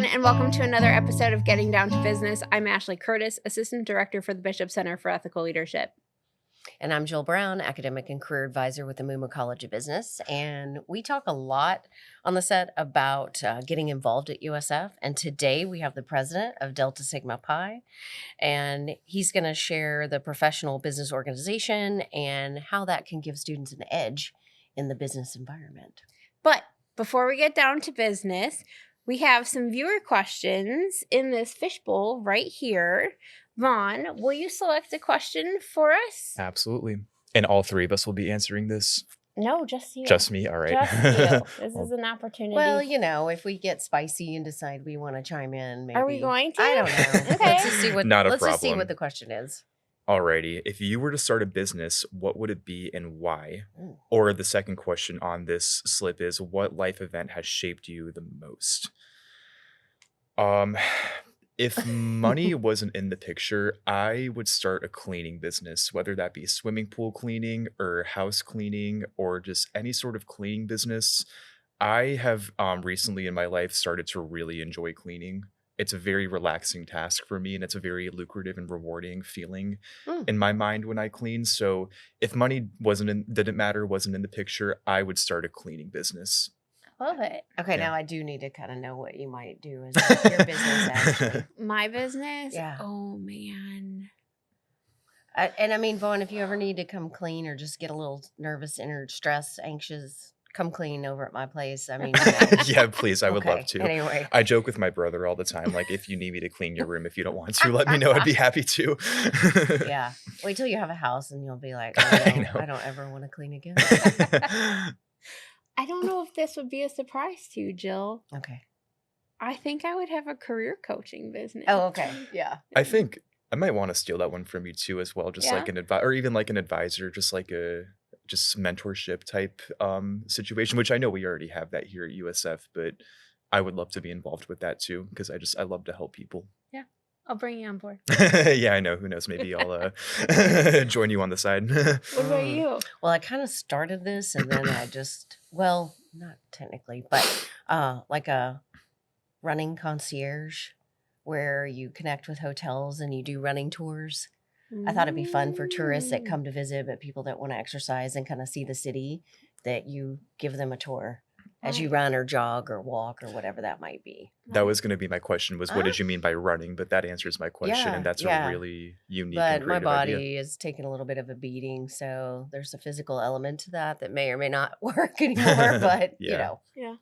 everyone, and welcome to another episode of Getting Down to Business. I'm Ashley Curtis, Assistant Director for the Bishop Center for Ethical Leadership. And I'm Jill Brown, Academic and Career Advisor with the Muma College of Business. And we talk a lot on the set about getting involved at USF. And today we have the president of Delta Sigma Pi, and he's going to share the professional business organization and how that can give students an edge in the business environment. But before we get down to business, we have some viewer questions in this fishbowl right here. Vaughn, will you select a question for us? Absolutely. And all three of us will be answering this? No, just you. Just me? All right. Just you. This is an opportunity. Well, you know, if we get spicy and decide we want to chime in, maybe. Are we going to? I don't know. Okay. Let's just see what, Not a let's just see problem. what the question is. Alrighty. If you were to start a business, what would it be and why? Ooh. Or the second question on this slip is, what life event has shaped you the most? If money wasn't in the picture, I would start a cleaning business, whether that be swimming pool cleaning or house cleaning or just any sort of cleaning business. I have recently in my life started to really enjoy cleaning. It's a very relaxing task for me, and it's a very lucrative and rewarding feeling in my mind when I clean. So if money didn't matter, wasn't in the picture, I would start a cleaning business. Love it. Okay, Yeah. now I do need to kind of know what you might do as your business, actually. My business? Yeah. Oh, man. And I mean, Vaughn, if you ever need to come clean or just get a little nervous, stressed, anxious, come clean over at my place. I mean, you know. Yeah, please. I would Okay, love to. Anyway. I joke with my brother all the time, like, if you need me to clean your room, if you don't want to, let me know. I'd be happy to. Yeah. Wait till you have a house and you'll be like, I oh, know. I don't ever want to clean again. I don't know if this would be a surprise to you, Jill. Okay. I think I would have a career coaching business. Oh, okay. Yeah. I think I might want to steal that one from you too, as well. Just Yeah? like an advisor, or even like an advisor, just like a mentorship type situation, which I know we already have that here at USF, but I would love to be involved with that too, because I love to help people. I'll bring you on board. Yeah, I know. Who knows? Maybe I'll join you on the side. What about you? Well, I kind of started this and then I just, well, not technically, but like a running concierge where you connect with hotels and you do running tours. I thought it'd be fun for tourists that come to visit, but people that want to exercise and kind of see the city, that you give them a tour as you run or jog or walk or whatever that might be. That was going to be my question, was what did you mean by running? But that answers my question, Yeah, and that's yeah. a really unique But and my creative body idea. is taking a little bit of a beating, so there's a physical element to that may or may not work anymore, but you Yeah. know. Yeah.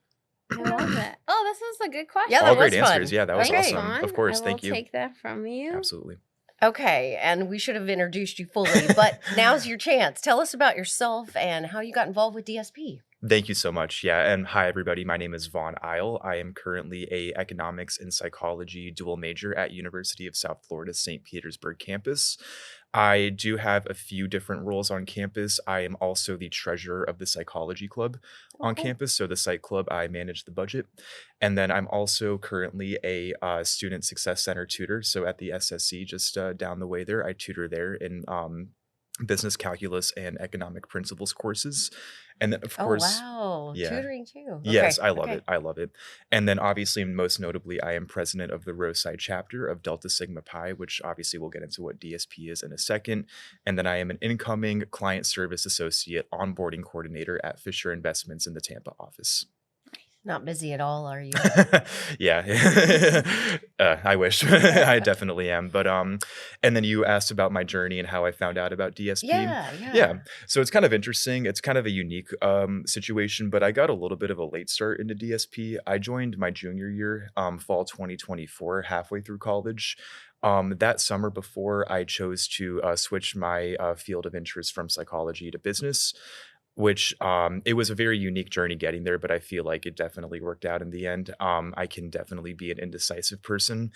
I love it. Oh, this was a good question. Yeah, All that was great fun. answers. Yeah, that was Okay. awesome. Fun. Of course. I Thank will you. take that from you. Absolutely. Okay, and we should have introduced you fully, but now's your chance. Tell us about yourself and how you got involved with DSP. Thank you so much. Yeah. And hi, everybody. My name is Vaughn Isle. I am currently a economics and psychology dual major at University of South Florida, St. Petersburg campus. I do have a few different roles on campus. I am also the treasurer of the psychology club on Okay. campus. So the psych club, I manage the budget. And then I'm also currently a student success center tutor. So at the SSC, just down the way there, I tutor there in business calculus and economic principles courses. And then, of Oh, course, wow. yeah. Tutoring too. Yes, Okay, I love okay. it. I love it. And then obviously, most notably, I am president of the Roside chapter of Delta Sigma Pi, which obviously we'll get into what DSP is in a second. And then I am an incoming client service associate onboarding coordinator at Fisher Investments in the Tampa office. Not busy at all, are you? Yeah. I wish. I definitely am. But and then you asked about my journey and how I found out about DSP. Yeah. So it's kind of interesting. It's kind of a unique situation, but I got a little bit of a late start into DSP. I joined my junior year, fall 2024, halfway through college. That summer before I chose to switch my field of interest from psychology to business, which it was a very unique journey getting there, but I feel like it definitely worked out in the end. I can definitely be an indecisive person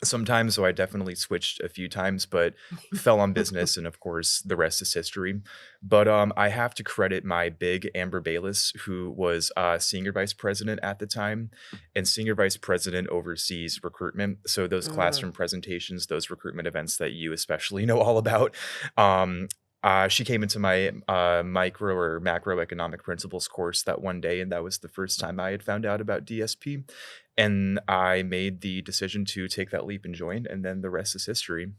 sometimes, so I definitely switched a few times, but fell on business, and of course the rest is history. But I have to credit my big Amber Bayless, who was senior vice president at the time, and senior vice president oversees recruitment. So those classroom presentations, those recruitment events that you especially know all about. She came into my micro or macroeconomic principles course that one day, and that was the first time I had found out about DSP. And I made the decision to take that leap and join, and then the rest is history.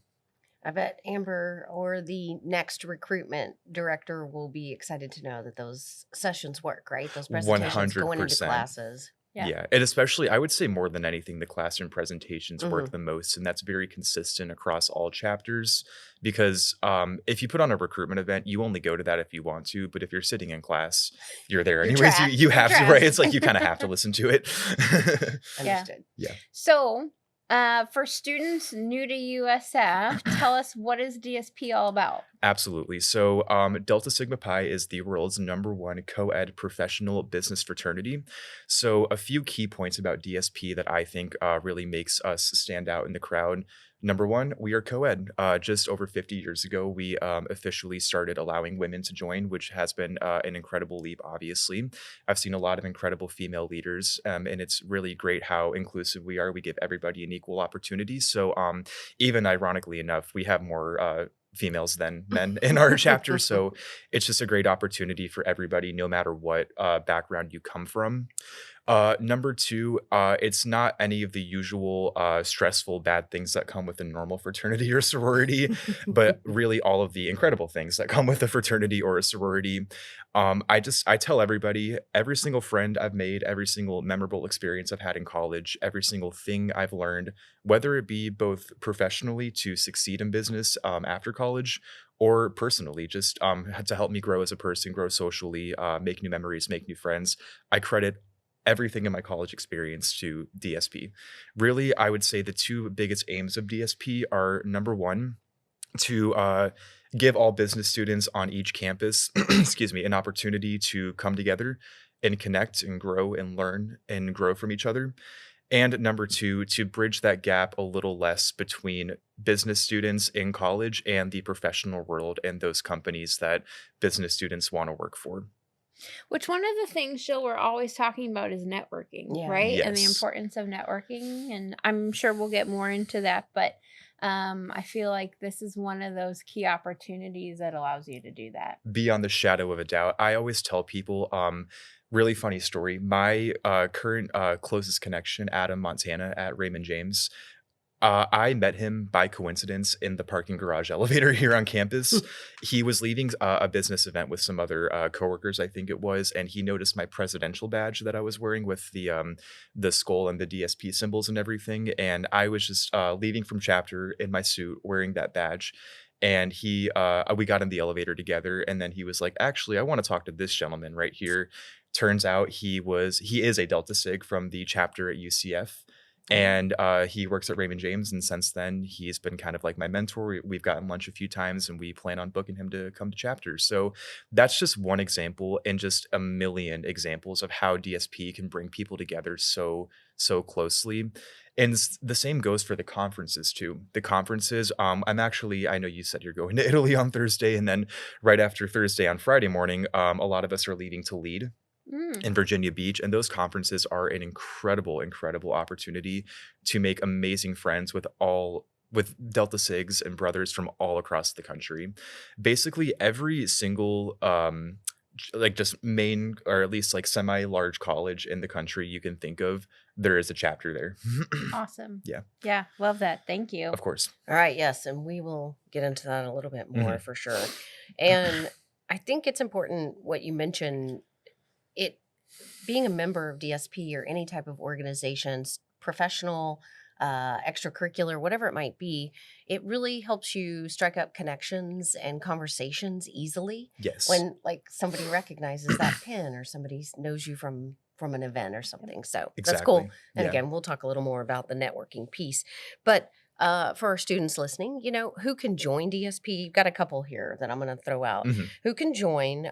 I bet Amber or the next recruitment director will be excited to know that those sessions work, right? Those presentations going into 100%. classes. Yeah. Yeah, and especially, I would say more than anything, the classroom presentations hmm work the most, and that's very consistent across all chapters. Because if you put on a recruitment event, you only go to that if you want to, but if you're sitting in class, you're there You're anyways. You trapped. you You're have to, right? trapped. It's like you kind of have to listen to it. Yeah. Understood. Yeah. So, for students new to USF, tell us, what is DSP all about? Absolutely. So, Delta Sigma Pi is the world's #1 co-ed professional business fraternity. So, a few key points about DSP that I think really makes us stand out in the crowd. Number one, we are co-ed. Just over 50 years ago, we officially started allowing women to join, which has been an incredible leap, obviously. I've seen a lot of incredible female leaders, and it's really great how inclusive we are. We give everybody an equal opportunity. So, even ironically enough, we have more females than men in our chapter. So it's just a great opportunity for everybody, no matter what background you come from. Number two, it's not any of the usual stressful bad things that come with a normal fraternity or sorority, but really all of the incredible things that come with a fraternity or a sorority. I tell everybody, every single friend I've made, every single memorable experience I've had in college, every single thing I've learned, whether it be both professionally to succeed in business after college, or personally, just to help me grow as a person, grow socially, make new memories, make new friends. I credit everything in my college experience to DSP. Really, I would say the two biggest aims of DSP are number one, to give all business students on each campus, excuse me, an opportunity to come together and connect and grow and learn and grow from each other. And number two, to bridge that gap a little less between business students in college and the professional world and those companies that business students want to work for. Which one of the things, Jill, we're always talking about is networking, Yeah. right? And the Yes. importance of networking. And I'm sure we'll get more into that, but I feel like this is one of those key opportunities that allows you to do that. Beyond the shadow of a doubt. I always tell people, really funny story. My current closest connection, Adam Montana at Raymond James, I met him by coincidence in the parking garage elevator here on campus. He was leaving a business event with some other coworkers, I think it was, and he noticed my presidential badge that I was wearing with the skull and the DSP symbols and everything. And I was just leaving from chapter in my suit, wearing that badge. And we got in the elevator together, and then he was like, "Actually, I want to talk to this gentleman right here." Turns out he is a Delta Sig from the chapter at UCF, and he works at Raymond James. And since then, he's been kind of like my mentor. We've gotten lunch a few times, and we plan on booking him to come to chapters. So that's just one example, and just a million examples of how DSP can bring people together so closely. And the same goes for the conferences too. The conferences, I know you said you're going to Italy on Thursday, and then right after Thursday on Friday morning, a lot of us are leaving to lead Mm. in Virginia Beach. And those conferences are an incredible opportunity to make amazing friends with Delta Sigs and brothers from all across the country. Basically, every single like just main, or at least like semi-large college in the country you can think of, there is a chapter there. Awesome. Yeah. Yeah. Love that. Thank you. Of course. All right. Yes. And we will get into that a little bit more Mhm. for sure. And I think it's important what you mentioned, it being a member of DSP or any type of organizations, professional, extracurricular, whatever it might be, it really helps you strike up connections and conversations easily Yes. when like somebody recognizes that pin or somebody knows you from an event or something. So that's cool. Exactly. And Yeah. again, we'll talk a little more about the networking piece. But for our students listening, who can join DSP? You've got a couple here that I'm going to throw out. Mhm. Who can join?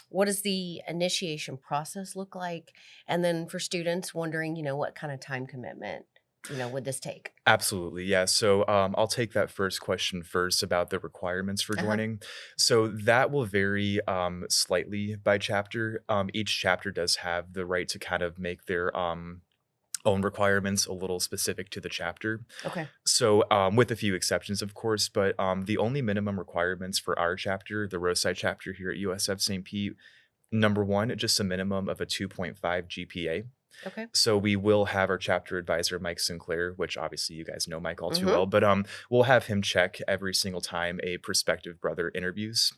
What does the initiation process look like? And then for students wondering, what kind of time commitment, would this take? Absolutely. Yeah. So I'll take that first question first about the requirements for Uh-huh. joining. So that will vary slightly by chapter. Each chapter does have the right to kind of make their own requirements a little specific to the chapter. Okay. So, with a few exceptions, of course, but the only minimum requirements for our chapter, the Roadside chapter here at USF St. Pete, number one, just a minimum of a 2.5 GPA. Okay. So we will have our chapter advisor, Mike Sinclair, which obviously you guys know Mike all too Mhm. well, but we'll have him check every single time a prospective brother interviews,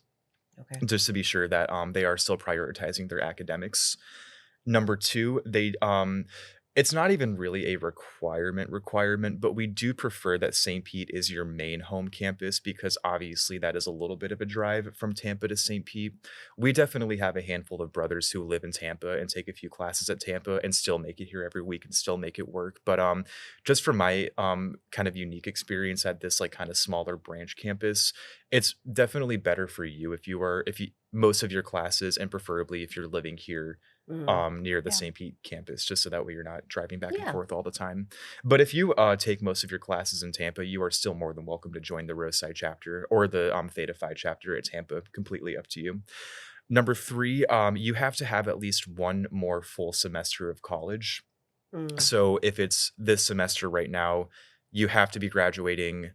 Okay. just to be sure that they are still prioritizing their academics. Number two, it's not even really a requirement, but we do prefer that St. Pete is your main home campus because obviously that is a little bit of a drive from Tampa to St. Pete. We definitely have a handful of brothers who live in Tampa and take a few classes at Tampa and still make it here every week and still make it work. But just from my kind of unique experience at this like kind of smaller branch campus, it's definitely better for you if you most of your classes and preferably if you're living here Mhm. near the Yeah. St. Pete campus, just so that way you're not driving back and Yeah. forth all the time. But if you take most of your classes in Tampa, you are still more than welcome to join the Roadside chapter or the Theta Phi chapter at Tampa. Completely up to you. Number three, you have to have at least one more full semester of college. Mm. So if it's this semester right now, you have to be graduating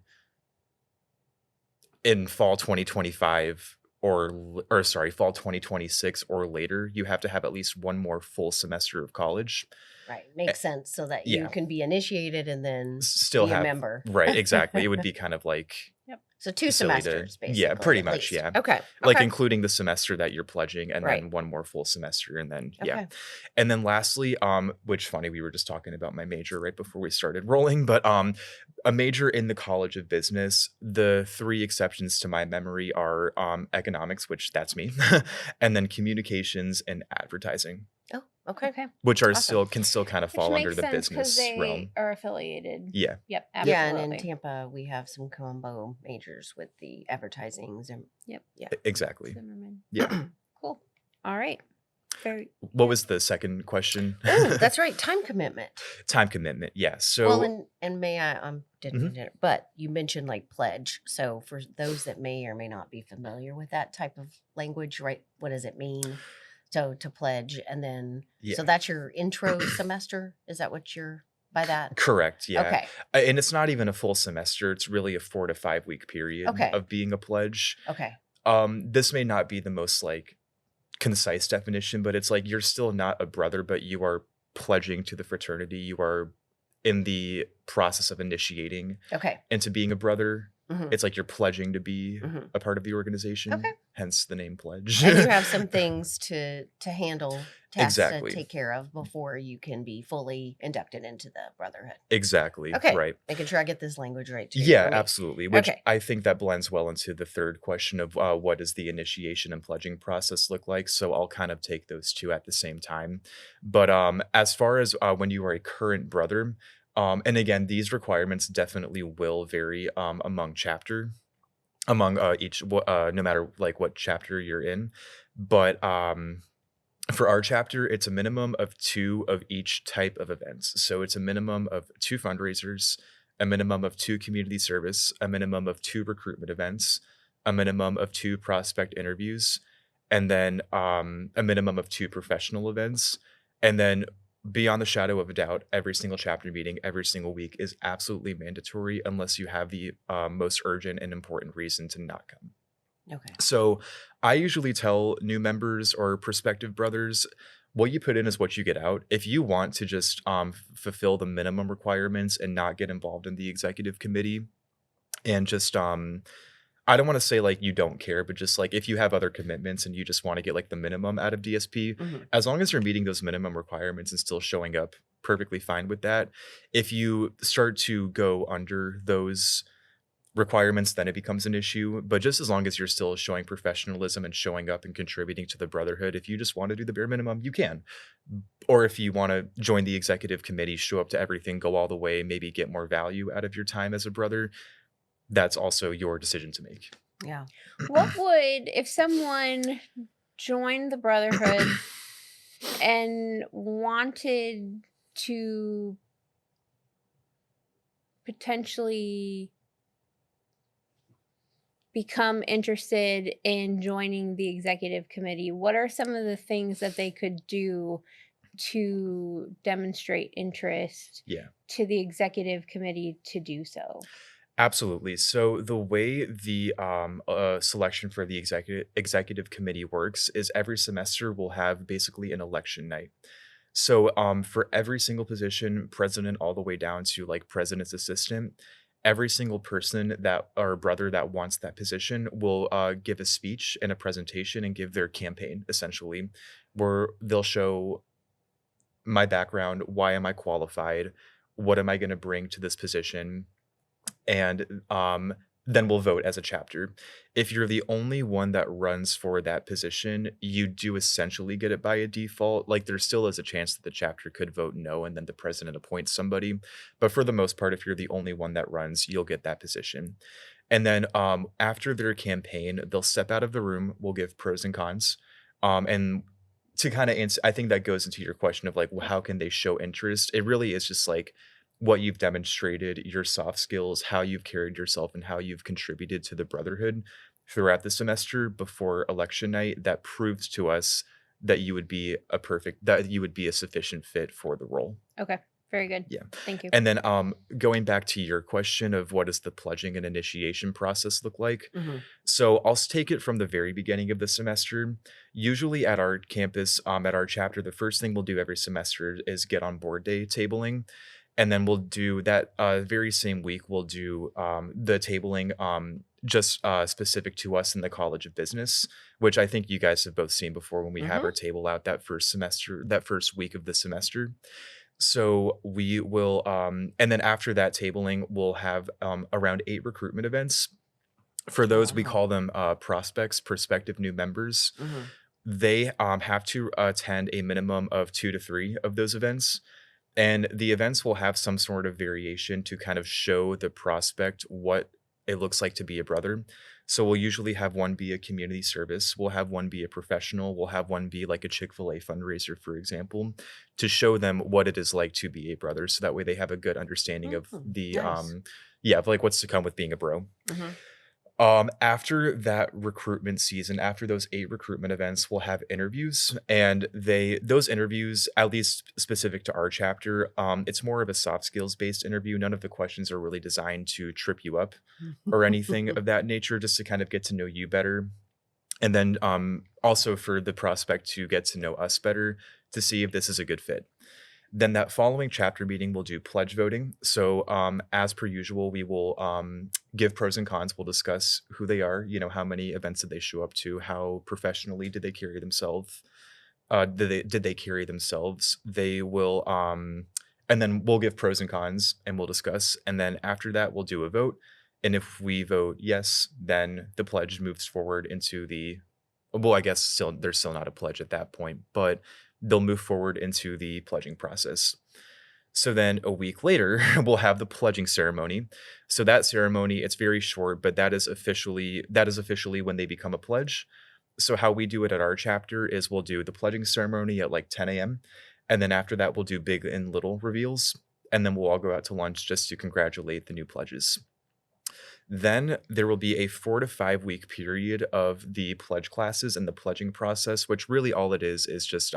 in fall 2025 or sorry, fall 2026 or later. You have to have at least one more full semester of college. Right. Eh, Makes sense so that you yeah, can be initiated and then still be a have member. right, exactly. It would be kind of like Yep. So 2 silly to semesters yeah, basically pretty at much, least. yeah. Okay. Like Okay. including the semester that you're pledging and Right. then one more full semester and then yeah. Okay. And then lastly, which funny, we were just talking about my major right before we started rolling, but a major in the College of Business, the three exceptions to my memory are economics, which that's me, and then communications and advertising, Oh, okay. Okay. which are Awesome. can still kind of Which fall under makes the sense because business they realm. are affiliated. Yeah. Yep. Yeah, and Absolutely. in Tampa we have some combo majors with the advertisings and Yep. yeah. Exactly. Zimmerman. Yeah. Cool. All right. Very. What was the second question? Oh, that's right. Time commitment. Time commitment. Yeah. Well, So and may I didn't Mhm. mean to, but you mentioned like pledge. So for those that may or may not be familiar with that type of language, right? What does it mean? So to pledge and then yeah. so that's your intro semester? Is that what you're by that? Correct. Yeah. Okay. And it's not even a full semester. It's really a 4 to 5 week period Okay. of being a pledge. Okay. This may not be the most like concise definition, but it's like you're still not a brother, but you are pledging to the fraternity. You are in the process of initiating Okay. into being a brother. Mhm. It's like you're pledging to be Mhm. a part of the organization. Okay. Hence the name pledge. And you have some things to handle, tasks Exactly. to take care of before you can be fully inducted into the brotherhood. Exactly. Okay. Right. Making sure I get this language right too. Yeah, for me. absolutely. Which Okay. I think that blends well into the third question of what does the initiation and pledging process look like? So I'll kind of take those two at the same time. But as far as when you are a current brother, and again, these requirements definitely will vary among each no matter like what chapter you're in. But for our chapter, it's a minimum of 2 of each type of events. So it's a minimum of 2 fundraisers, a minimum of 2 community service, a minimum of 2 recruitment events, a minimum of 2 prospect interviews, and then a minimum of 2 professional events. And then beyond the shadow of a doubt, every single chapter meeting every single week is absolutely mandatory unless you have the most urgent and important reason to not come. Okay. So I usually tell new members or prospective brothers, what you put in is what you get out. If you want to just fulfill the minimum requirements and not get involved in the executive committee and just I don't want to say like you don't care, but just like if you have other commitments and you just want to get like the minimum out of DSP, Mhm. as long as you're meeting those minimum requirements and still showing up, perfectly fine with that. If you start to go under those requirements, then it becomes an issue. But just as long as you're still showing professionalism and showing up and contributing to the brotherhood, if you just want to do the bare minimum, you can. Or if you want to join the executive committee, show up to everything, go all the way, maybe get more value out of your time as a brother, that's also your decision to make. Yeah. What would, if someone joined the Brotherhood and wanted to potentially become interested in joining the executive committee, what are some of the things that they could do to demonstrate interest Yeah. to the executive committee to do so? Absolutely. So the way the selection for the executive committee works is every semester we'll have basically an election night. So for every single position, president all the way down to like president's assistant, every single person that or brother that wants that position will give a speech and a presentation and give their campaign essentially, where they'll show my background, why am I qualified, what am I going to bring to this position, and then we'll vote as a chapter. If you're the only one that runs for that position, you do essentially get it by a default. Like there still is a chance that the chapter could vote no and then the president appoints somebody. But for the most part, if you're the only one that runs, you'll get that position. And then after their campaign, they'll step out of the room, we'll give pros and cons. And to kind of answer, I think that goes into your question of like, well, how can they show interest? It really is just like what you've demonstrated, your soft skills, how you've carried yourself, and how you've contributed to the brotherhood throughout the semester before election night that proves to us that you would be that you would be a sufficient fit for the role. Okay. Very good. Yeah. Thank you. And then going back to your question of what does the pledging and initiation process look like? Mhm. So I'll take it from the very beginning of the semester. Usually at our campus, at our chapter, the first thing we'll do every semester is get on board day tabling. And then we'll do that very same week, we'll do the tabling just specific to us in the College of Business, which I think you guys have both seen before when we have our Mhm. table out that first semester, that first week of the semester. So we will, and then after that tabling, we'll have around 8 recruitment events. For Oh, those, we wow. call them prospects, prospective new members. Mhm. They have to attend a minimum of 2 to 3 of those events. And the events will have some sort of variation to kind of show the prospect what it looks like to be a brother. So we'll usually have one be a community service, we'll have one be a professional, we'll have one be like a Chick-fil-A fundraiser, for example, to show them what it is like to be a brother. So that way they have a good understanding of Mhm. the Nice. yeah, of like what's to come with being a bro. Mhm. After that recruitment season, after those 8 recruitment events, we'll have interviews, and those interviews, at least specific to our chapter, it's more of a soft skills based interview. None of the questions are really designed to trip you up or anything of that nature, just to kind of get to know you better. And then also for the prospect to get to know us better to see if this is a good fit. Then that following chapter meeting, we'll do pledge voting. So, as per usual, we will give pros and cons. We'll discuss who they are, how many events did they show up to, how professionally did they carry themselves, did they carry themselves. They will, and then we'll give pros and cons, and we'll discuss. And then after that, we'll do a vote. And if we vote yes, then the pledge moves forward into the well, I guess still there's still not a pledge at that point, but they'll move forward into the pledging process. So then a week later, we'll have the pledging ceremony. So that ceremony, it's very short, but that is officially when they become a pledge. So how we do it at our chapter is we'll do the pledging ceremony at like 10 a.m. And then after that, we'll do big and little reveals. And then we'll all go out to lunch just to congratulate the new pledges. Then there will be a 4 to 5 week period of the pledge classes and the pledging process, which really all it is just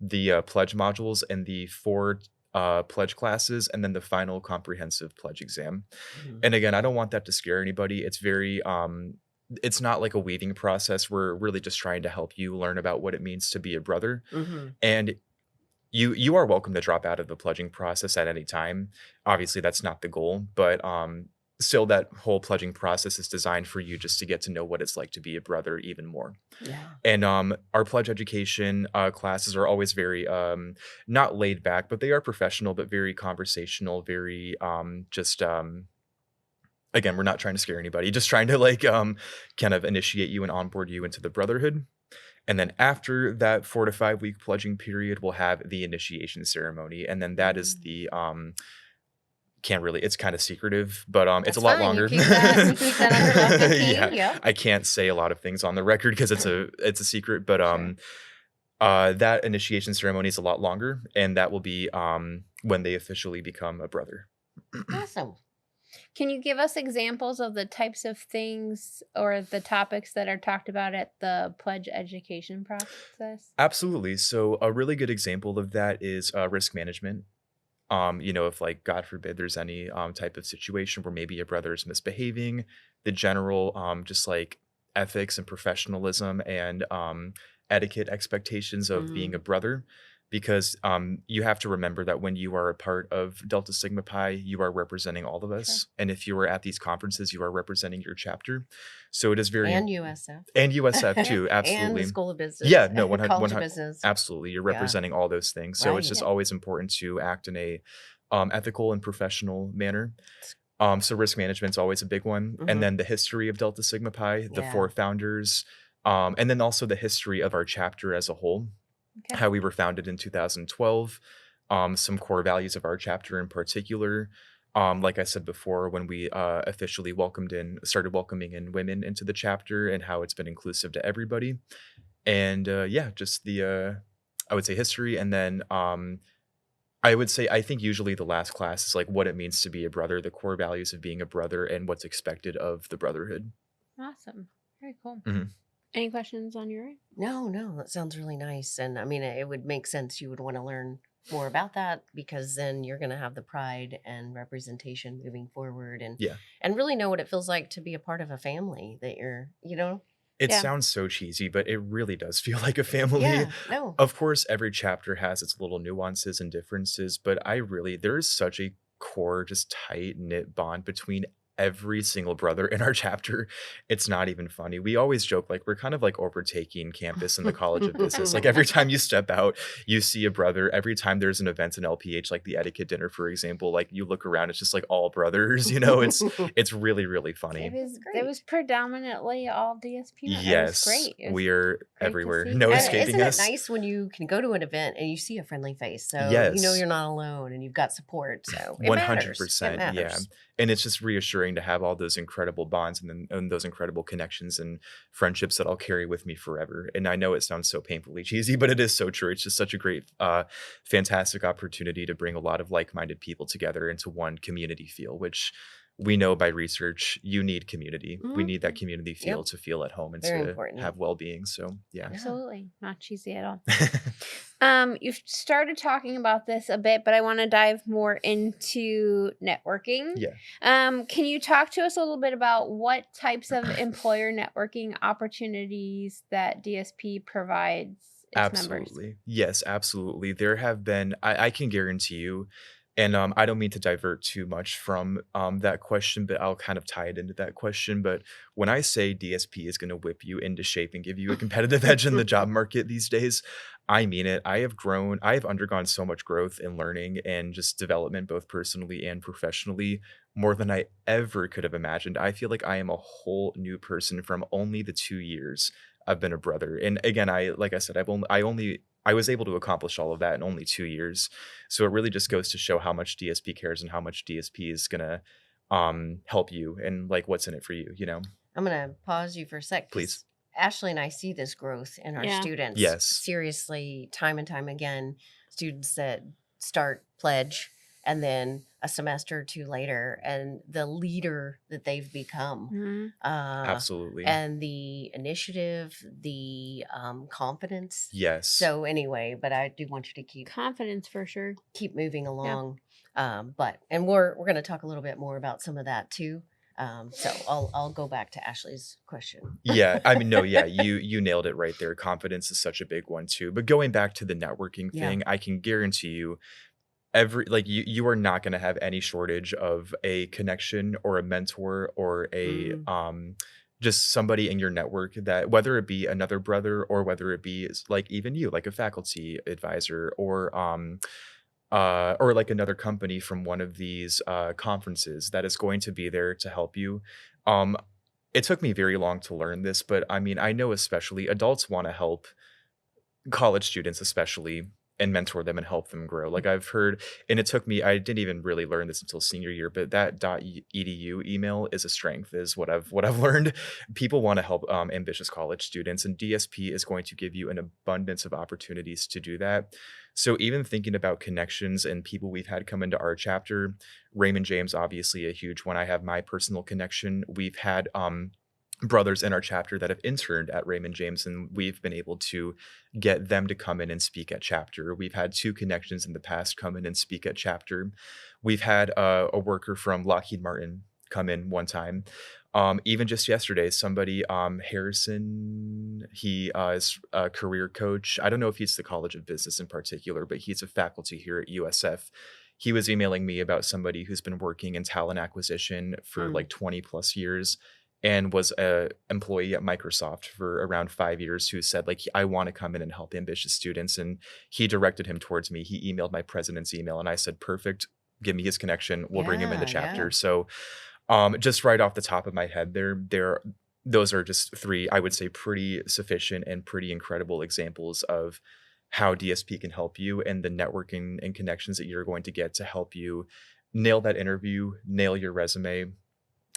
the pledge modules and the 4 pledge classes, and then the final comprehensive pledge exam. Mhm. And again, I don't want that to scare anybody. It's very it's not like a weeding process. We're really just trying to help you learn about what it means to be a brother. Mhm. And you are welcome to drop out of the pledging process at any time. Obviously, that's not the goal, but still that whole pledging process is designed for you just to get to know what it's like to be a brother even more. Yeah. And our pledge education classes are always very not laid back, but they are professional, but very conversational, very just again, we're not trying to scare anybody, just trying to like kind of initiate you and onboard you into the brotherhood. And then after that 4 to 5 week pledging period, we'll have the initiation ceremony. And then that is Mm. the can't really, it's kind of secretive, but it's a That's lot fine. You longer. keep that. You keep that under lock and key. Yeah. Yep. I can't say a lot of things on the record because it's a secret, but Sure. that initiation ceremony is a lot longer, and that will be when they officially become a brother. Awesome. Can you give us examples of the types of things or the topics that are talked about at the pledge education process? Absolutely. So a really good example of that is risk management. If like God forbid there's any type of situation where maybe a brother is misbehaving, the general just like ethics and professionalism and etiquette expectations of being a Mm, brother. Because you have to remember that when you are a part of Delta Sigma Pi, you are representing all of Sure. us. And if you are at these conferences, you are representing your chapter. So it is very and USF. and USF Yep. too, And the absolutely. School of Yeah, Business, no, College of 100 Business. absolutely, you're Yeah, representing all those things, so it's right. just Yep. always important to act in a, ethical and professional manner. So risk management's always a big one, and Mm-hmm. then the history of Delta Sigma Pi, the Yeah. 4 founders, and then also the history of our chapter as a whole, Okay. how we were founded in 2012, some core values of our chapter in particular. Like I said before, when we officially started welcoming in women into the chapter and how it's been inclusive to everybody. And yeah, just I would say history. And then I would say, I think usually the last class is like what it means to be a brother, the core values of being a brother, and what's expected of the brotherhood. Awesome. Very cool. Mhm. Any questions on your end? No, that sounds really nice. And I mean, it would make sense you would want to learn more about that because then you're going to have the pride and representation moving forward Yeah. and really know what it feels like to be a part of a family that you're. It Yeah. sounds so cheesy, but it really does feel like a family. Yeah, no. Of course, every chapter has its little nuances and differences, but there is such a core, just tight knit bond between every single brother in our chapter. It's not even funny. We always joke like we're kind of like overtaking campus in the College of Business. Like every time you step out, you see a brother. Every time there's an event in LPH, like the etiquette dinner, for example, like you look around, it's just like all brothers. It's really, really funny. It was That's it was great. predominantly all DSP. It was Yes, great. It was we are great to everywhere. see. No And And escaping isn't it us. nice when you can go to an event and you see a friendly face? So Yes. you're not alone and you've got support. So it matters. It 100%, yeah, matters. and it's just reassuring to have all those incredible bonds and those incredible connections and friendships that I'll carry with me forever, and I know it sounds so painfully cheesy, but it is so true. It's just such a great, fantastic opportunity to bring a lot of like-minded people together into one community feel, which we know by research, you need community. We Hmm. need that community feel Yep. to feel at home and Very to important. have well-being, so yeah. Yeah. absolutely not cheesy at all. You've started talking about this a bit, but I want to dive more into networking. Yeah. Can you talk to us a little bit about what types of employer networking opportunities that DSP provides its members? Absolutely. Yes, absolutely. There have been, I can guarantee you, and I don't mean to divert too much from that question, but I'll kind of tie it into that question. But when I say DSP is going to whip you into shape and give you a competitive edge in the job market these days, I mean it. I have undergone so much growth and learning and just development, both personally and professionally, more than I ever could have imagined. I feel like I am a whole new person from only the 2 years I've been a brother. And again, like I said, I was able to accomplish all of that in only 2 years. So it really just goes to show how much DSP cares and how much DSP is gonna help you and like what's in it for you, I'm going to pause you for a sec Please. because Ashley and I see this growth in our Yeah. students. Yes. Seriously, time and time again, students that start pledge and then a semester or two later, and the leader that they've become, Mhm. Absolutely. and the initiative, the confidence. Yes. So anyway, but I do want you to Confidence for sure. keep moving along. And we're going to talk a little bit more about some of that too. So I'll go back to Ashley's question. Yeah, I mean, no, yeah, you nailed it right there. Confidence is such a big one too. But going back to the networking Yeah. thing, I can guarantee you you are not going to have any shortage of a connection or a mentor or a just somebody in your network, that whether it be another brother or whether it be like even you, like a faculty advisor or like another company from one of these conferences that is going to be there to help you. um it took me very long to learn this, but I mean, I know especially adults want to help college students especially, and mentor them and help them grow. Like I've heard, and it took me, I didn't even really learn this until senior year, but that .edu email is a strength, is what I've learned. People want to help ambitious college students, and DSP is going to give you an abundance of opportunities to do that. So even thinking about connections and people we've had come into our chapter, Raymond James, obviously a huge one. I have my personal connection. We've had brothers in our chapter that have interned at Raymond James, and we've been able to get them to come in and speak at chapter. We've had two connections in the past come in and speak at chapter. We've had a worker from Lockheed Martin come in one time. Even just yesterday, somebody, Harrison, he is a career coach. I don't know if he's the College of Business in particular, but he's a faculty here at USF. He was emailing me about somebody who's been working in talent acquisition for like 20 plus years and was a employee at Microsoft for around 5 years, who said like, I want to come in and help ambitious students. And he directed him towards me. He emailed my president's email and I said, perfect, give me his connection. We'll bring him in the Yeah, chapter. yeah. So just right off the top of my head, those are just three, I would say, pretty sufficient and pretty incredible examples of how DSP can help you, and the networking and connections that you're going to get to help you nail that interview, nail your resume,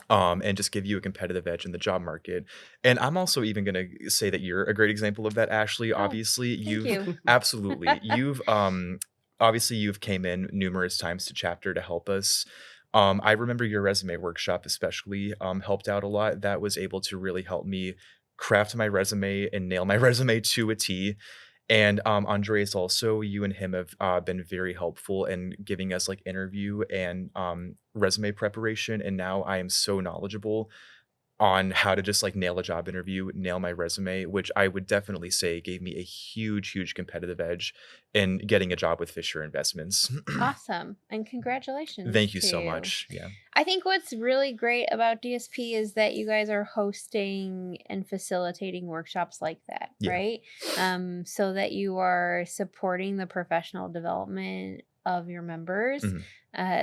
and just give you a competitive edge in the job market. And I'm also even going to say that you're a great example of that, Ashley. Oh, Obviously, thank you've you. absolutely, you've came in numerous times to chapter to help us. I remember your resume workshop especially helped out a lot. That was able to really help me craft my resume and nail my resume to a T. And Andreas, also, you and him have been very helpful in giving us like interview and resume preparation. And now I am so knowledgeable on how to just like nail a job interview, nail my resume, which I would definitely say gave me a huge competitive edge in getting a job with Fisher Investments. Awesome. And congratulations Thank you to so you. much. Yeah. I think what's really great about DSP is that you guys are hosting and facilitating workshops like that, Yeah. right? So that you are supporting the professional development of your members,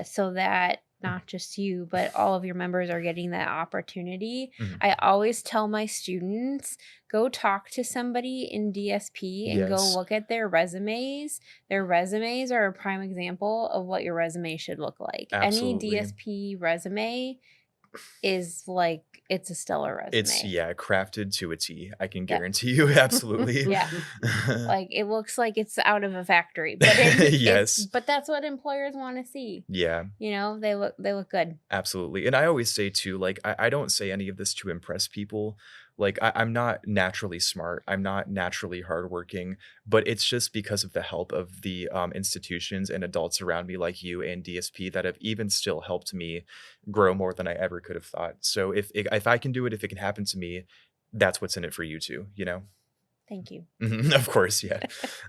so that not just you, but all of your members are getting that opportunity. I always tell my students, go talk to somebody in DSP and go Yes. look at their resumes. Their resumes are a prime example of what your resume should look like. Absolutely. Any DSP resume is like, it's a stellar resume. It's crafted to a T. I can Yep. guarantee you. Absolutely. Yeah. Like it looks like it's out of a factory, but Yes. but that's what employers want to see. Yeah. You know, they look good. Absolutely. And I always say too, like, I don't say any of this to impress people. Like, I'm not naturally smart. I'm not naturally hardworking, but it's just because of the help of the institutions and adults around me, like you and DSP, that have even still helped me grow more than I ever could have thought. So if I can do it, if it can happen to me, that's what's in it for you too, you know? Thank you. Of course, yeah.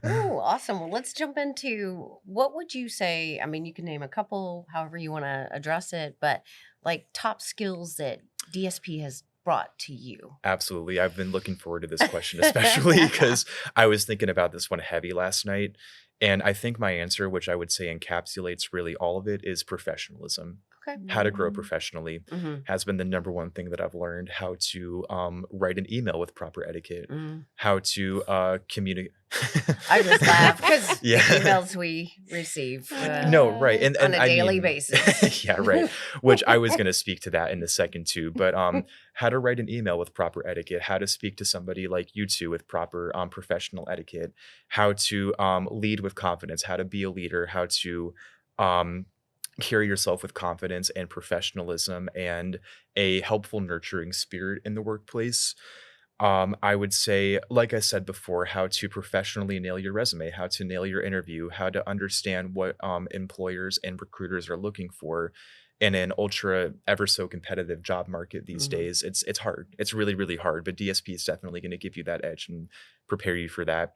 Oh, awesome. Well, let's jump into what would you say? I mean, you can name a couple, however you want to address it, but like top skills that DSP has brought to you. Absolutely. I've been looking forward to this question, especially because I was thinking about this one heavy last night. And I think my answer, which I would say encapsulates really all of it, is professionalism. Okay. How to grow Mm. professionally Mhm. has been the number one thing that I've learned. How to write an email with proper etiquette. Mm. How to communicate. I just laugh because Yeah. the emails we receive No, right. And on a I daily mean, basis. yeah, right. Which I was going to speak to that in a second too. But how to write an email with proper etiquette, how to speak to somebody like you two with proper professional etiquette, how to lead with confidence, how to be a leader, how to um, carry yourself with confidence and professionalism and a helpful, nurturing spirit in the workplace. I would say, like I said before, how to professionally nail your resume, how to nail your interview, how to understand what employers and recruiters are looking for in an ultra ever so competitive job market these Mhm. days. It's hard. It's really hard, but DSP is definitely going to give you that edge and prepare you for that.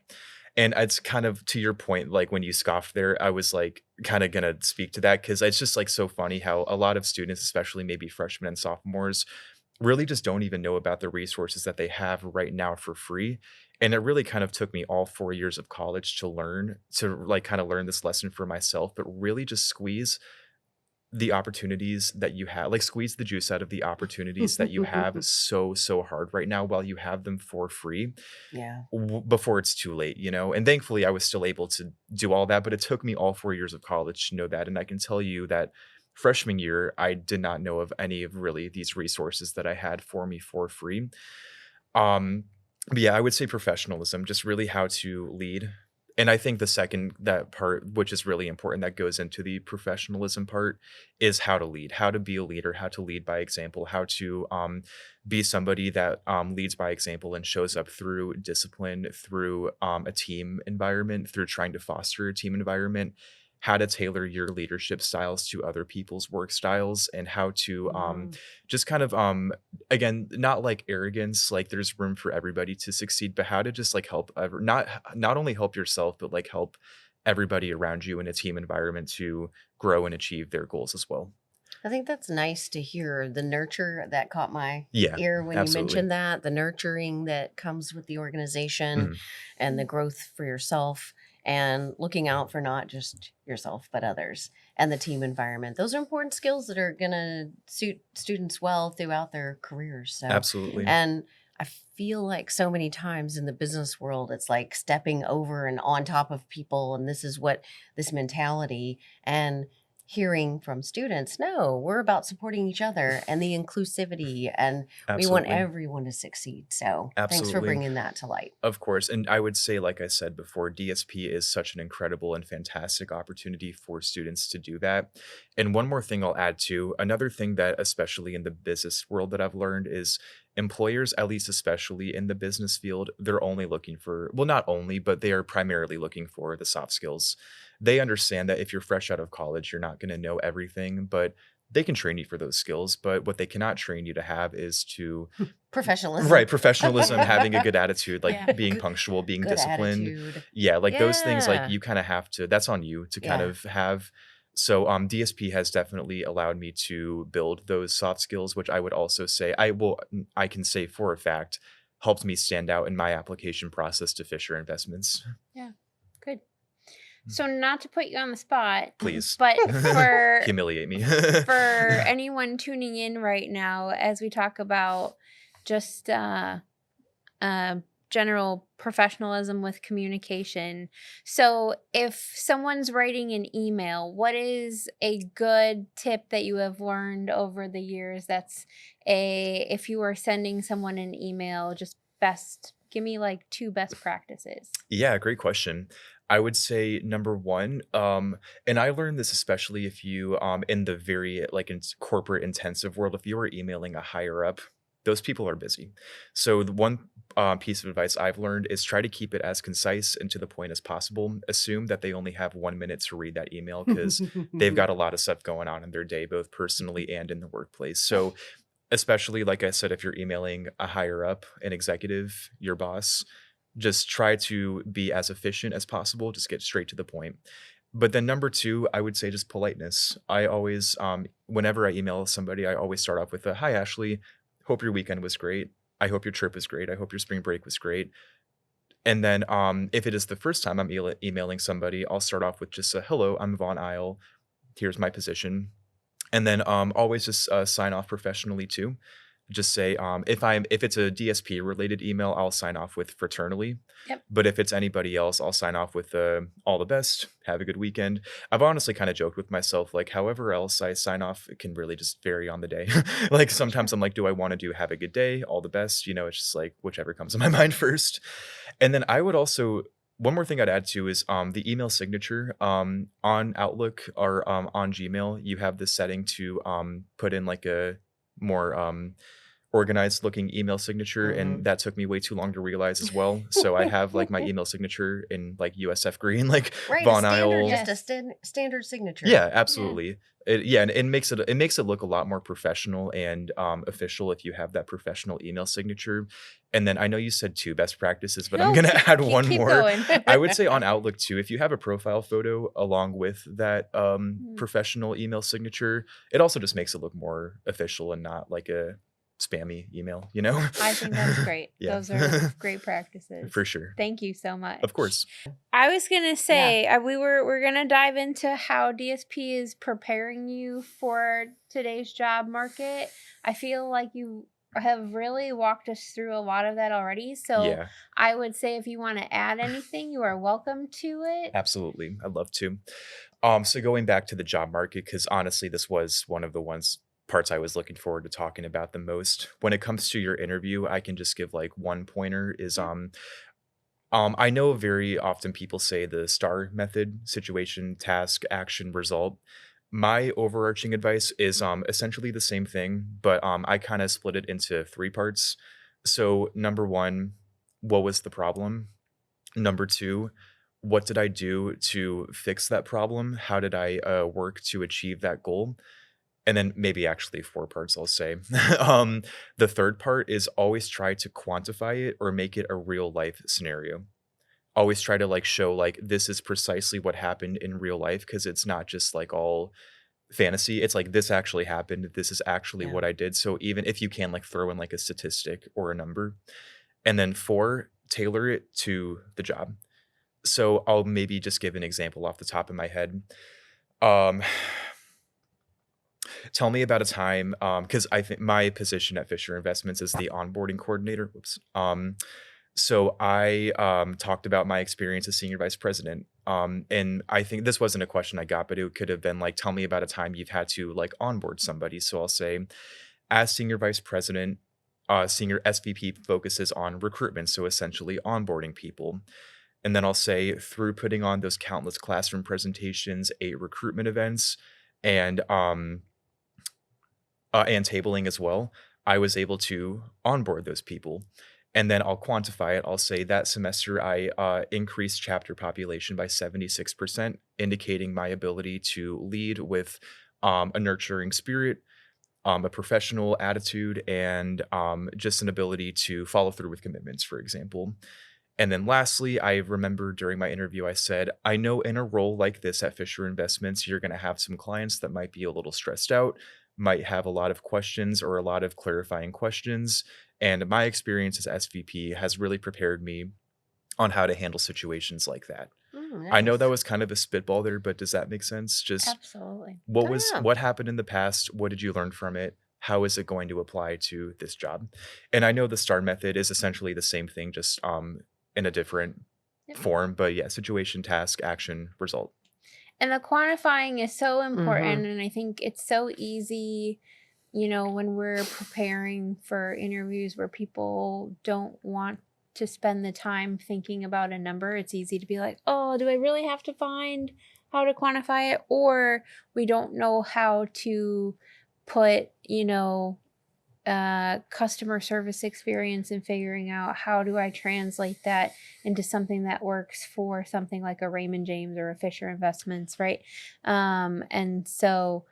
And it's kind of to your point, like when you scoffed there, I was like kind of gonna speak to that because it's just like so funny how a lot of students, especially maybe freshmen and sophomores, really just don't even know about the resources that they have right now for free. And it really kind of took me all 4 years of college to learn, to like kind of learn this lesson for myself, but really just squeeze the opportunities that you have, like squeeze the juice out of the opportunities that you have so hard right now while you have them for free Yeah. before it's too late, you know? And thankfully I was still able to do all that, but it took me all 4 years of college to know that. And I can tell you that freshman year, I did not know of any of really these resources that I had for me for free. Um, but yeah, I would say professionalism, just really how to lead. And I think the second that part, which is really important, that goes into the professionalism part, is how to lead, how to be a leader, how to lead by example, how to be somebody that leads by example and shows up through discipline, through a team environment, through trying to foster a team environment, how to tailor your leadership styles to other people's work styles, and how to Mm. just kind of again, not like arrogance, like there's room for everybody to succeed, but how to just like help not only help yourself, but like help everybody around you in a team environment to grow and achieve their goals as well. I think that's nice to hear. The nurture that caught my Yeah, ear when you absolutely. mentioned that, the nurturing that comes with the organization Mhm. and the growth for yourself and looking out for not just yourself, but others and the team environment. Those are important skills that are going to suit students well throughout their careers. So, Absolutely. and I feel like so many times in the business world, it's like stepping over and on top of people. And this is what this mentality. And hearing from students, no, we're about supporting each other and the inclusivity, and we want Absolutely. everyone to succeed. So thanks for Absolutely. bringing that to light. Of course. And I would say, like I said before, DSP is such an incredible and fantastic opportunity for students to do that. And one more thing I'll add to another thing that, especially in the business world, that I've learned is employers, at least especially in the business field, they're only looking for, well, not only, but they are primarily looking for the soft skills. They understand that if you're fresh out of college, you're not going to know everything, but they can train you for those skills. But what they cannot train you to have is to Professionalism. right, professionalism, having a good attitude, like Yeah. being Good, punctual, being good disciplined. attitude. Yeah, like those things, like Yeah. you kind of have to, that's on you to kind Yeah. of have. So DSP has definitely allowed me to build those soft skills, which I would also say I can say for a fact helped me stand out in my application process to Fisher Investments. Yeah. Good. So not to put you on the spot, Please. but for Humiliate me. for anyone tuning in right now as we talk about just uh, general professionalism with communication. So if someone's writing an email, what is a good tip that you have learned over the years that's if you are sending someone an email, just give me like 2 best practices. Yeah, great question. I would say number one, and I learned this especially if you, in the very like in corporate intensive world, if you are emailing a higher up, those people are busy. So the one piece of advice I've learned is try to keep it as concise and to the point as possible. Assume that they only have 1 minute to read that email because they've got a lot of stuff going on in their day, both personally and in the workplace. So especially like I said, if you're emailing a higher up, an executive, your boss, just try to be as efficient as possible, just get straight to the point. But then number 2, I would say just politeness. I always, whenever I email somebody, I always start off with a, "Hi, Ashley. Hope your weekend was great. I hope your trip was great. I hope your spring break was great." And then, if it is the first time I'm emailing somebody, I'll start off with just a, "Hello, I'm Vaughn Isle. Here's my position." And then, always just, sign off professionally too. Just say, if it's a DSP related email, I'll sign off with fraternally. Yep. But if it's anybody else, I'll sign off with, all the best, have a good weekend. I've honestly kinda joked with myself, like, however else I sign off, it can really just vary on the day. Like, Sure. sometimes I'm like, do I wanna do have a good day, all the best, it's just like whichever comes to my mind first. And then I would also one more thing I'd add to is the email signature on Outlook or on Gmail. You have this setting to put in like a more organized looking email signature, Mhm. and that took me way too long to realize as well. So I have like my email signature in like USF green, like Right, a Von standard, Isle. just a Yes. standard signature. Yeah, Yeah. absolutely. Yeah, and it makes it look a lot more professional and official if you have that professional email signature. And then I know you said 2 best practices, but I'm No, gonna add one keep more. going. I would say on Outlook too, if you have a profile photo along with that Mm. professional email signature, it also just makes it look more official and not like a spammy email, you know? I think that's great. Yeah. Those are great practices. For sure. Thank you so much. Of course. I was gonna Yeah. say we're gonna dive into how DSP is preparing you for today's job market. I feel like you have really walked us through a lot of that already. So Yeah, I would say if you want to add anything, you are welcome to it. absolutely. I'd love to. So going back to the job market, because honestly, this was one of the parts I was looking forward to talking about the most. When it comes to your interview, I can just give like one pointer is Yeah. I know very often people say the STAR method: situation, task, action, result. My overarching advice is essentially the same thing, but I kind of split it into three parts. So number one, what was the problem? Number two, what did I do to fix that problem? How did I work to achieve that goal? And then maybe actually four parts, I'll say. The third part is always try to quantify it or make it a real life scenario. Always try to like show like this is precisely what happened in real life, because it's not just like all fantasy. It's like this actually happened. This is actually Yeah. what I did. So even if you can like throw in like a statistic or a number. And then four, tailor it to the job. So I'll maybe just give an example off the top of my head. Um, Tell me about a time, because I think my position at Fisher Investments is the onboarding coordinator. Whoops. So I talked about my experience as senior vice president. And I think this wasn't a question I got, but it could have been like, tell me about a time you've had to like onboard somebody. So I'll say, as senior vice president, senior SVP focuses on recruitment, so essentially onboarding people. And then I'll say, through putting on those countless classroom presentations, 8 recruitment events, and tabling as well, I was able to onboard those people. And then I'll quantify it. I'll say that semester I increased chapter population by 76%, indicating my ability to lead with a nurturing spirit, a professional attitude, and just an ability to follow through with commitments, for example. And then lastly, I remember during my interview, I said, I know in a role like this at Fisher Investments, you're going to have some clients that might be a little stressed out, might have a lot of questions or a lot of clarifying questions. And my experience as SVP has really prepared me on how to handle situations like that. I know that Nice. was kind of a spitball there, but does that make sense? Just Absolutely. Oh, yeah. what happened in the past? What did you learn from it? How is it going to apply to this job? And I know the STAR method is essentially the same thing, just in a different Yep. form. But yeah, situation, task, action, result. And the quantifying is so Mm-hmm. important. And I think it's so easy, when we're preparing for interviews where people don't want to spend the time thinking about a number. It's easy to be like, oh, do I really have to find how to quantify it? Or we don't know how to put, customer service experience and figuring out how do I translate that into something that works for something like a Raymond James or a Fisher Investments, right? And so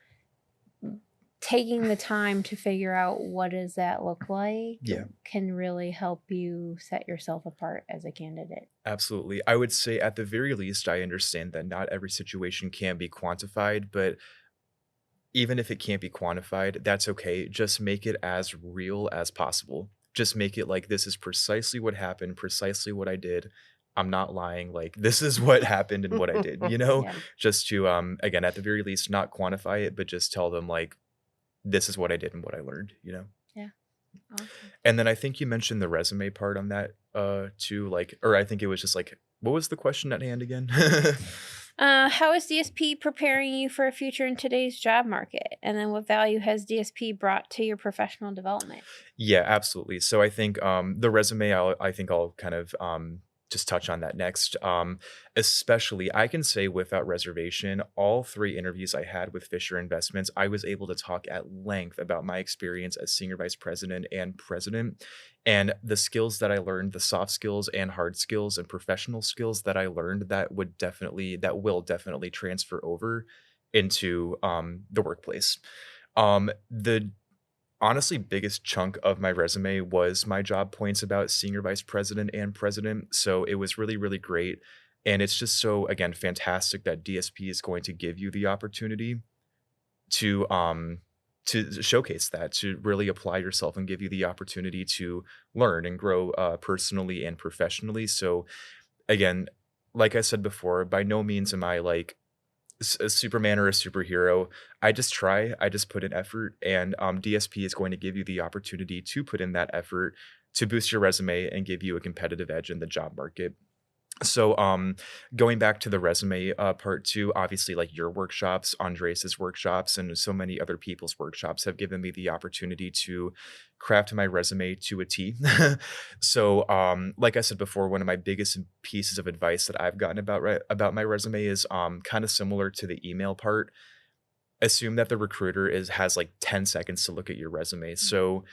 taking the time to figure out what does that look like Yeah. can really help you set yourself apart as a candidate. Absolutely. I would say at the very least, I understand that not every situation can be quantified, but even if it can't be quantified, that's okay. Just make it as real as possible. Just make it like this is precisely what happened, precisely what I did. I'm not lying. Like this is what happened and what I did, Yeah. just to again, at the very least, not quantify it, but just tell them like this is what I did and what I learned. Yeah. Awesome. And then I think you mentioned the resume part on that too, like, or I think it was just like, what was the question at hand again? How is DSP preparing you for a future in today's job market? And then what value has DSP brought to your professional development? Yeah, absolutely. So I think the resume, I think I'll kind of just touch on that next. Especially, I can say without reservation, all 3 interviews I had with Fisher Investments, I was able to talk at length about my experience as senior vice president and president, and the skills that I learned, the soft skills and hard skills and professional skills that I learned that will definitely transfer over into the workplace. The honestly biggest chunk of my resume was my job points about senior vice president and president. So it was really, really great. And it's just so, again, fantastic that DSP is going to give you the opportunity to to showcase that, to really apply yourself and give you the opportunity to learn and grow personally and professionally. So again, like I said before, by no means am I like a Superman or a superhero. I just try, I just put in effort, and DSP is going to give you the opportunity to put in that effort to boost your resume and give you a competitive edge in the job market. So, going back to the resume part too, obviously, like your workshops, Andres's workshops, and so many other people's workshops have given me the opportunity to craft my resume to a T. So, like I said before, one of my biggest pieces of advice that I've gotten about my resume is kind of similar to the email part. Assume that the recruiter has like 10 seconds to look at your resume. So,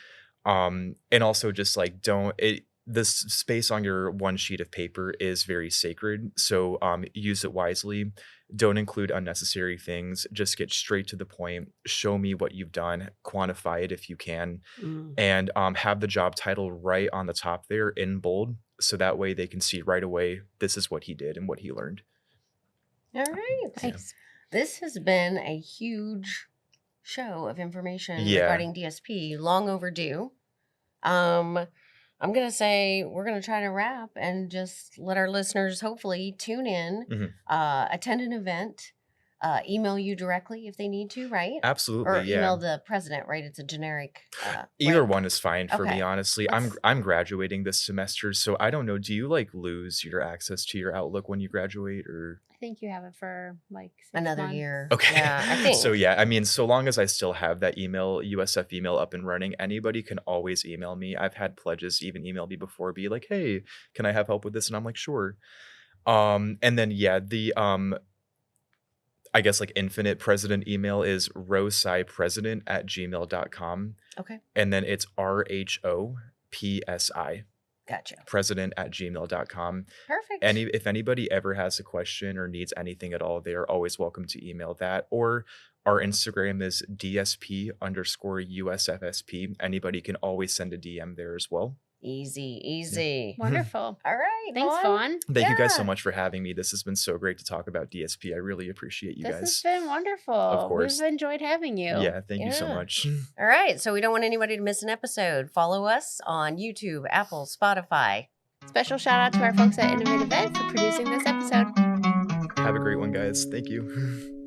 and also just like don't it this space on your one sheet of paper is very sacred. So use it wisely. Don't include unnecessary things. Just get straight to the point. Show me what you've done. Quantify it if you can, Mm. and have the job title right on the top there in bold. So that way they can see right away this is what he did and what he learned. All right. Yeah. Nice. This has been a huge show of information Yeah. regarding DSP, long overdue. I'm going to say we're going to try to wrap and just let our listeners hopefully tune in, Mhm. attend an event, email you directly if they need to, right? Absolutely. Or Yeah. email the president, right? It's a generic Either way. one is fine for me, Okay. honestly. Let's- I'm graduating this semester, so I don't know. Do you like lose your access to your Outlook when you graduate, or? I think you have it for like 6 Another months. year. Okay. Yeah, I think. So yeah, I mean, so long as I still have that email, USF email up and running, anybody can always email me. I've had pledges even email me before, be like, "Hey, can I have help with this?" And I'm like, "Sure." And then yeah, the I guess like infinite president email is rosippresident@gmail.com. Okay. And then it's RHOPSI Gotcha. president@gmail.com. Perfect. If anybody ever has a question or needs anything at all, they are always welcome to email that. Or our Instagram is DSP_USFSP. Anybody can always send a DM there as well. Easy. Wonderful. All right. Thanks, Vaughn. Thank you guys so Yeah. much for having me. This has been so great to talk about DSP. I really appreciate you This has guys. been wonderful. Of course. We've enjoyed having you. Yeah, thank you so Yeah. much. All right. So we don't want anybody to miss an episode. Follow us on YouTube, Apple, Spotify. Special shout out to our folks at Innovative Ed for producing this episode. Have a great one, guys. Thank you.